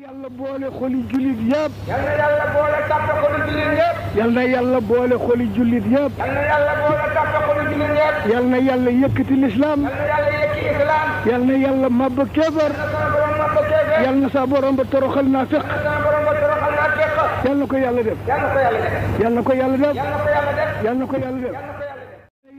yàlla boole xoli jullit yëpp. yal na yàlla boole tàppe xoli jullit yëpp. yal na yàlla boole xoli jullit yëpp. yal na yàlla boole tàppe xoli jullit yëpp. yal na yàlla yëkkati lislaam. yal na yàlla yëkki islam. yal na yàlla mabba kéefar. yal na sa borom ba toroxal naafiq. yal na ko yàlla def. yal na ko yàlla def. yal na ko yàlla def.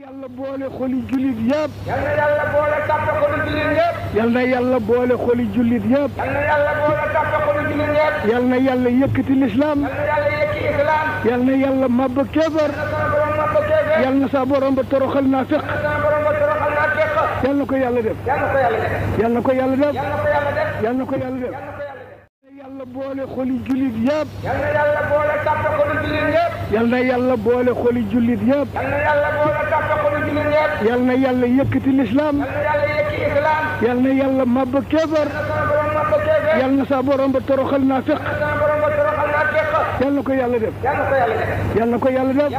yàlla boole xoli jullit yëpp. yal na yàlla boole tàppe xoli jullit yëpp. yal na yàlla boole xoli jullit yëpp. yal na yàlla boole tàppe xoli jullit yëpp. yal na yàlla yëkkati lislaam. yal na yàlla yëkki islam. yal na yàlla mabba kéefar. yal na sa borom ba toroxal naafiq. yal na ko yàlla def. yal na ko yàlla def. yal na ko yàlla def. yàlla boole xoli jullit yëpp. yal na yàlla boole tàppe xoli jullit yëpp. yal na yàlla boole xoli jullit yëpp. yal na yàlla boole tàppe xoli jullit yëpp. yal na yàlla yëkkati lislaam. yal na yàlla yëkki islam. yal na yàlla mabba kéefar. yal na sa borom ba toroxal naafiq. yal na ko yàlla def. yal na ko yàlla def.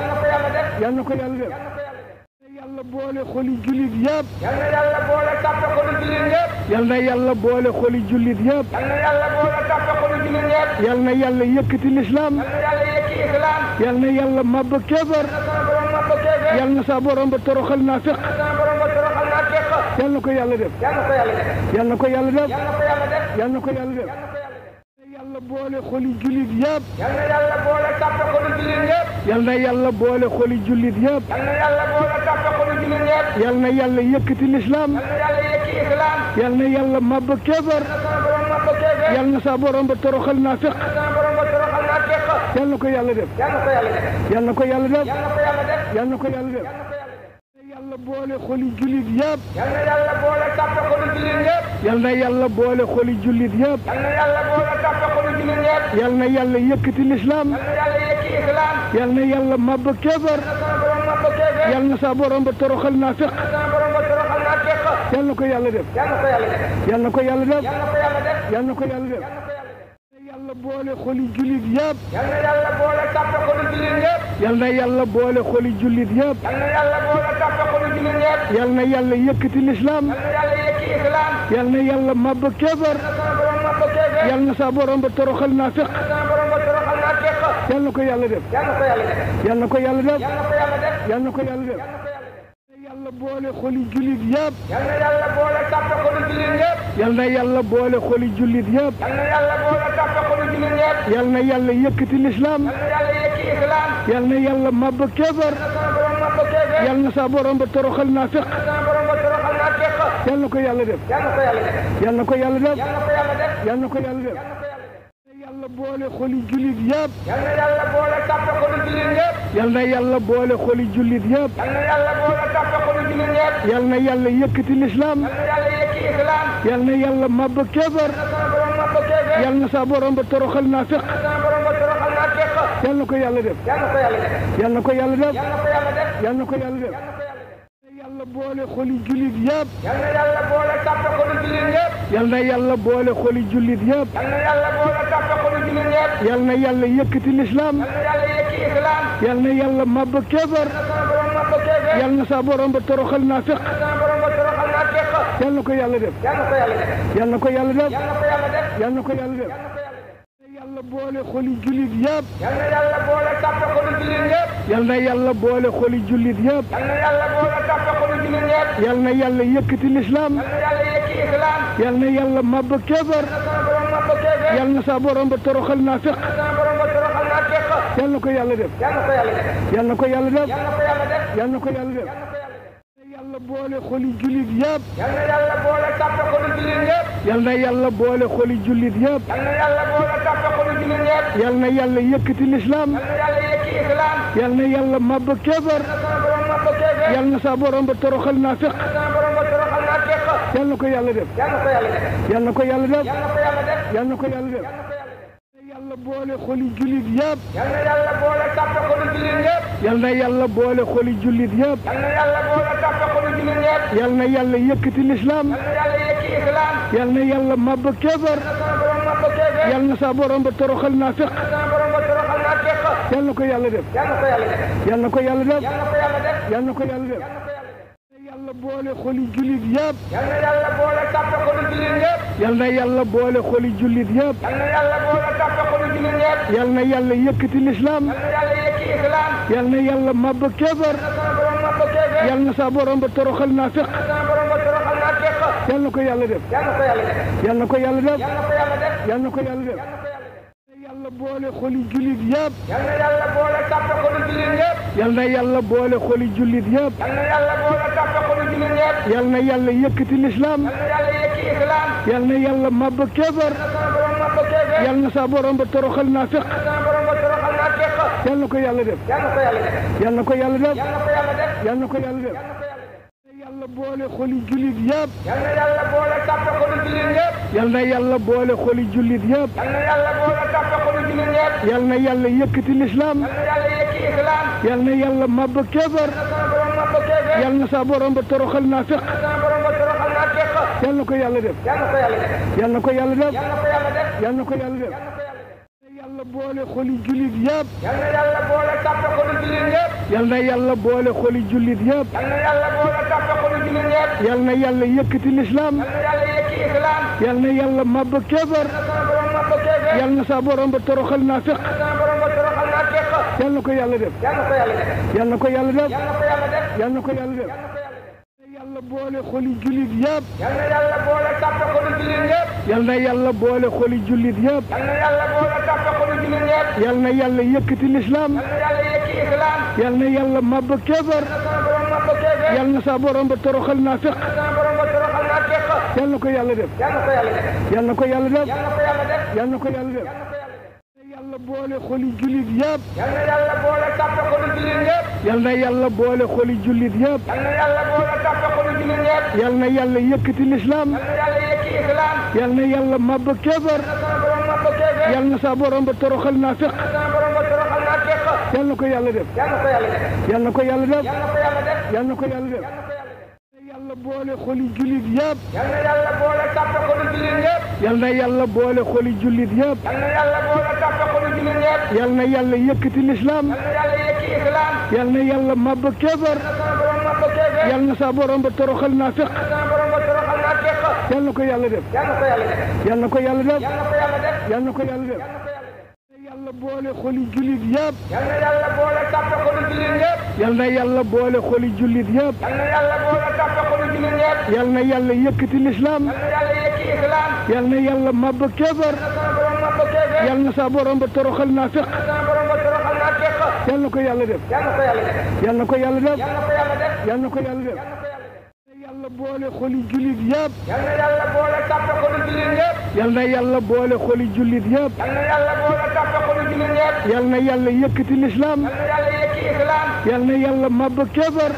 yal na ko yàlla def. yàlla boole xoli jullit yëpp. yal na yàlla boole tàppe xoli jullit yëpp. yal na yàlla boole xoli jullit yëpp. yal na yàlla boole tàppe xoli jullit yëpp. yal na yàlla yëkkati lislaam. yal na yàlla yëkki islam. yal na yàlla mabba kéefar. yal na sa borom ba toroxal naafiq. yal na ko yàlla def. yal na ko yàlla def. yal na ko yàlla def. yàlla boole xoli jullit yëpp. yal na yàlla boole tàppe xoli jullit yëpp. yal na yàlla boole xoli jullit yëpp. yal na yàlla boole tàppe xoli jullit yëpp. yal na yàlla yëkkati lislaam. yal na yàlla yëkki islam. yal na yàlla mabba kéefar. yal na sa borom ba toroxal naafiq. yal na ko yàlla def. yal na ko yàlla def. yal na ko yàlla def. yàlla boole xoli jullit yëpp. yal na yàlla boole tàppe xoli jullit yëpp. yal na yàlla boole xoli jullit yëpp. yal na yàlla boole tàppe xoli jullit yëpp. yal na yàlla yëkkati lislaam. yal na yàlla yëkki islam. yal na yàlla mabba kéefar. yal na sa borom ba toroxal naafiq. yal na ko yàlla def. yal na ko yàlla def. yal na ko yàlla def. yàlla boole xoli jullit yëpp. yal na yàlla boole tàppe xoli jullit yëpp. yal na yàlla boole xoli jullit yëpp. yal na yàlla boole tàppe xoli jullit yëpp. yal na yàlla yëkkati lislaam. yal na yàlla yëkki islam. yal na yàlla mabba kéefar. yal na sa borom ba toroxal naafiq. yal na ko yàlla def. yal na ko yàlla def. yal na ko yàlla def. yàlla boole xoli jullit yëpp. yal na yàlla boole tàppe xoli jullit yëpp. yal na yàlla boole xoli jullit yëpp. yal na yàlla boole tàppe xoli jullit yëpp. yal na yàlla yëkkati lislaam. yal na yàlla yëkki islam. yal na yàlla mabba kéefar. yal na sa borom ba toroxal naafiq. yal na ko yàlla def. yal na ko yàlla def. yal na ko yàlla def. yàlla boole xoli jullit yëpp. yal na yàlla boole tàppe xoli jullit yëpp. yal na yàlla boole xoli jullit yëpp. yal na yàlla boole tàppe xoli jullit yëpp. yal na yàlla yëkkati lislaam. yal na yàlla yëkki islam. yal na yàlla mabba kéefar. yal na sa borom ba toroxal naafiq. yal na ko yàlla def. yal na ko yàlla def. yal na ko yàlla def. yàlla boole xoli jullit yëpp. yal na yàlla boole tàppe xoli jullit yëpp. yal na yàlla boole xoli jullit yëpp. yal na yàlla boole tàppe xoli jullit yëpp. yal na yàlla yëkkati lislaam. yal na yàlla yëkki islam. yal na yàlla mabba kéefar. yal na sa borom ba toroxal naafiq. yal na ko yàlla def. yal na ko yàlla def. yal na ko yàlla def. yàlla boole xoli jullit yëpp. yal na yàlla boole tàppe xoli jullit yëpp. yal na yàlla boole xoli jullit yëpp. yal na yàlla boole tàppe xoli jullit yëpp. yal na yàlla yëkkati lislaam. yal na yàlla yëkki islam. yal na yàlla mabba kéefar. yal na sa borom ba toroxal naafiq. yal na ko yàlla def. yal na ko yàlla def. yal na ko yàlla def. yàlla boole xoli jullit yëpp. yal na yàlla boole tàppe xoli jullit yëpp. yal na yàlla boole xoli jullit yëpp. yal na yàlla boole tàppe xoli jullit yëpp. yal na yàlla yëkkati lislaam. yal na yàlla yëkki islam. yal na yàlla mabba kéefar. yal na sa borom ba toroxal naafiq. yal na ko yàlla def. yal na ko yàlla def. yal na ko yàlla def. yàlla boole xoli jullit yëpp. yal na yàlla boole tàppe xoli jullit yëpp. yal na yàlla boole xoli jullit yëpp. yal na yàlla boole tàppe xoli jullit yëpp. yal na yàlla yëkkati lislaam. yal na yàlla yëkki islam. yal na yàlla mabba kéefar. yal na sa borom ba toroxal naafiq. yal na ko yàlla def. yal na ko yàlla def. yal na ko yàlla def. yàlla boole xoli jullit yëpp. yal na yàlla boole tàppe xolu jullit ñëpp. yal na yàlla boole xoli jullit yëpp. yal na yàlla boole tàppe xolu jullit ñëpp. yal na yàlla yëkkati lislaam. yal na yàlla yëkki islam. yal na yàlla màbb kéefar. yal na sa borom ba toroxal naafiq. yal na ko yàlla def. yal na ko yàlla def. yal na ko yàlla def. yàlla boole xoli jullit yëpp. yal na yàlla boole tàppe xolu jullit ñëpp. yal na yàlla boole xoli jullit yëpp. yal na yàlla boole tàppe xolu jullit ñëpp. yal na yàlla yëkkati lislaam. yal na yàlla yëkki islam. yal na yàlla màbb kéefar. yal na sa borom ba toroxal naafiq. yal na ko yàlla def. yal na ko yàlla def. yal na ko yàlla def. yàlla boole xoli jullit yëpp. yal na yàlla boole tàppe xolu jullit ñëpp. yal na yàlla boole xoli jullit yëpp. yal na yàlla boole tàppe xolu jullit ñëpp. yal na yàlla yëkkati lislaam. yal na yàlla yëkki islam. yal na yàlla màbb kéefar. yal na sa borom ba toroxal naafiq. yal na ko yàlla def. yal na ko yàlla def. yal na ko yàlla def. yàlla boole xoli jullit yëpp. yal na yàlla boole tàppe xolu jullit ñëpp. yal na yàlla boole xoli jullit yëpp. yal na yàlla boole tàppe xolu jullit ñëpp. yal na yàlla yëkkati lislaam. yal na yàlla yëkki islam. yal na yàlla màbb kéefar. yal na sa borom ba toroxal naafiq. yal na ko yàlla def. yal na ko yàlla def. yal na ko yàlla def. yàlla boole xoli jullit yëpp. yal na yàlla boole tàppe xolu jullit ñëpp. yal na yàlla boole xoli jullit yëpp. yal na yàlla boole tàppe xolu jullit ñëpp. yal na yàlla yëkkati lislaam. yal na yàlla yëkki islam. yal na yàlla màbb kéefar. yal na sa borom ba toroxal naafiq. yal na ko yàlla def. yal na ko yàlla def. yal na ko yàlla def. yàlla boole xoli jullit yëpp. yal na yàlla boole tàppe xolu jullit ñëpp. yal na yàlla boole xoli jullit yëpp. yal na yàlla boole tàppe xolu jullit ñëpp. yal na yàlla yëkkati lislaam. yal na yàlla yëkki islam. yal na yàlla màbb kéefar. yal na sa borom ba toroxal naafiq. yal na ko yàlla def. yal na ko yàlla def. yal na ko yàlla def. yàlla boole xoli jullit yëpp. yal na yàlla boole tàppe xolu jullit ñëpp. yal na yàlla boole xoli jullit yëpp. yal na yàlla boole tàppe xolu jullit ñëpp. yal na yàlla yëkkati lislaam. yal na yàlla yëkki islam. yal na yàlla màbb kéefar. yal na sa borom ba toroxal naafiq. yal na ko yàlla def. yal na ko yàlla def. yal na ko yàlla def. yàlla boole xoli jullit yëpp. yal na yàlla boole tàppe xolu jullit ñëpp. yal na yàlla boole xoli jullit yëpp. yal na yàlla boole tàppe xolu jullit ñëpp. yal na yàlla yëkkati lislaam. yal na yàlla yëkki islam. yal na yàlla màbb kéefar. yal na sa borom ba toroxal naafiq. yal na ko yàlla def. yal na ko yàlla def. yal na ko yàlla def. yàlla boole xoli jullit yëpp. yal na yàlla boole tàppe xolu jullit ñëpp. yal na yàlla boole xoli jullit yëpp. yal na yàlla boole tàppe xolu jullit ñëpp. yal na yàlla yëkkati lislaam. yal na yàlla yëkki islam. yal na yàlla màbb kéefar.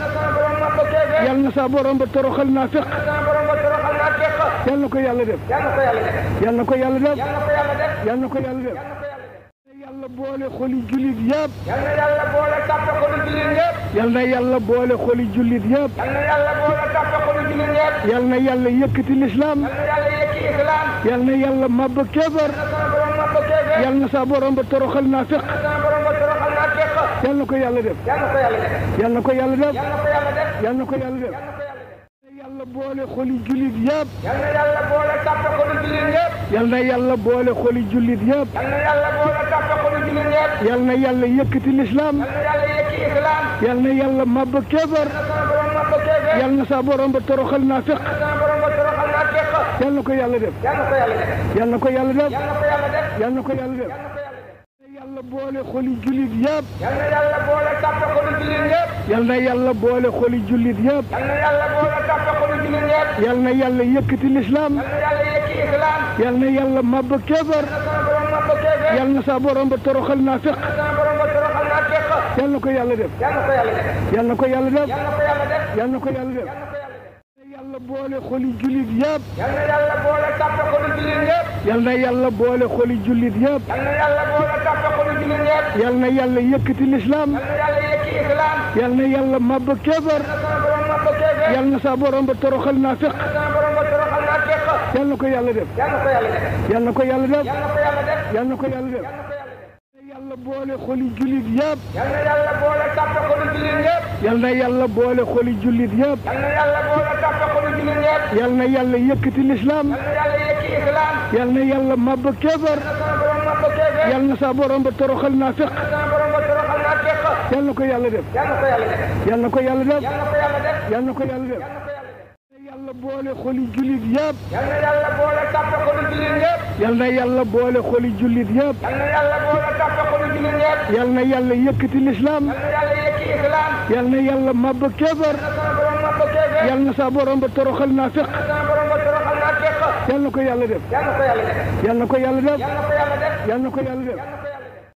yal na sa borom ba toroxal naafiq. yal na ko yàlla def. yal na ko yàlla def. yal na ko yàlla def. yàlla boole xoli jullit yëpp. yal na yàlla boole tàppe xolu jullit ñëpp. yal na yàlla boole xoli jullit yëpp. yal na yàlla boole tàppe xolu jullit ñëpp. yal na yàlla yëkkati lislaam. yal na yàlla yëkki islam. yal na yàlla màbb kéefar. yal na sa borom ba toroxal naafiq. yal na ko yàlla def. yal na ko yàlla def. yal na ko yàlla def. yàlla boole xoli jullit yëpp. yal na yàlla boole tàppe xolu jullit ñëpp. yal na yàlla boole xoli jullit yëpp. yal na yàlla boole tàppe xolu jullit ñëpp. yal na yàlla yëkkati lislaam. yal na yàlla yëkki islam. yal na yàlla màbb kéefar. yal na sa borom ba toroxal naafiq. yal na ko yàlla def. yal na ko yàlla def. yal na ko yàlla def. yàlla boole xoli jullit yëpp. yal na yàlla boole tàppe xolu jullit ñëpp. yal na yàlla boole xoli jullit yëpp. yal na yàlla boole tàppe xolu jullit ñëpp. yal na yàlla yëkkati lislaam. yal na yàlla yëkki islam. yal na yàlla màbb kéefar. yal na sa borom ba toroxal naafiq. yal na ko yàlla def. yal na ko yàlla def. yal na ko yàlla def. yàlla boole xoli jullit yëpp. yal na yàlla boole tàppe xolu jullit ñëpp. yal na yàlla boole xoli jullit yëpp. yal na yàlla boole tàppe xolu jullit ñëpp. yal na yàlla yëkkati lislaam. yal na yàlla yëkki islam. yal na yàlla màbb kéefar. yal na sa borom ba toroxal naafiq. yal na ko yàlla def. yal na ko yàlla def. yal na ko yàlla def. yàlla boole xoli jullit yëpp. yal na yàlla boole tàppe xolu jullit ñëpp. yal na yàlla boole xoli jullit yëpp. yal na yàlla boole tàppe xolu jullit ñëpp. yal na yàlla yëkkati lislaam. yal na yàlla yëkki islam. yal na yàlla mabba kéefar. yal na sa borom ba toroxal naafiq. yal na ko yàlla def. yal na ko yàlla def. yal na ko yàlla def. yàlla boole xoli jullit yëpp. yal na yàlla boole tàppe xolu jullit ñëpp. yal na yàlla boole xoli jullit yëpp. yal na yàlla boole tàppe xolu jullit ñëpp. yal na yàlla yëkkati lislaam. yal na yàlla yëkki islam. yal na yàlla mabba kéefar. yal na sa borom ba toroxal naafiq. yal na ko yàlla def. yal na ko yàlla def. yal na ko yàlla def. yal na ko yàlla def.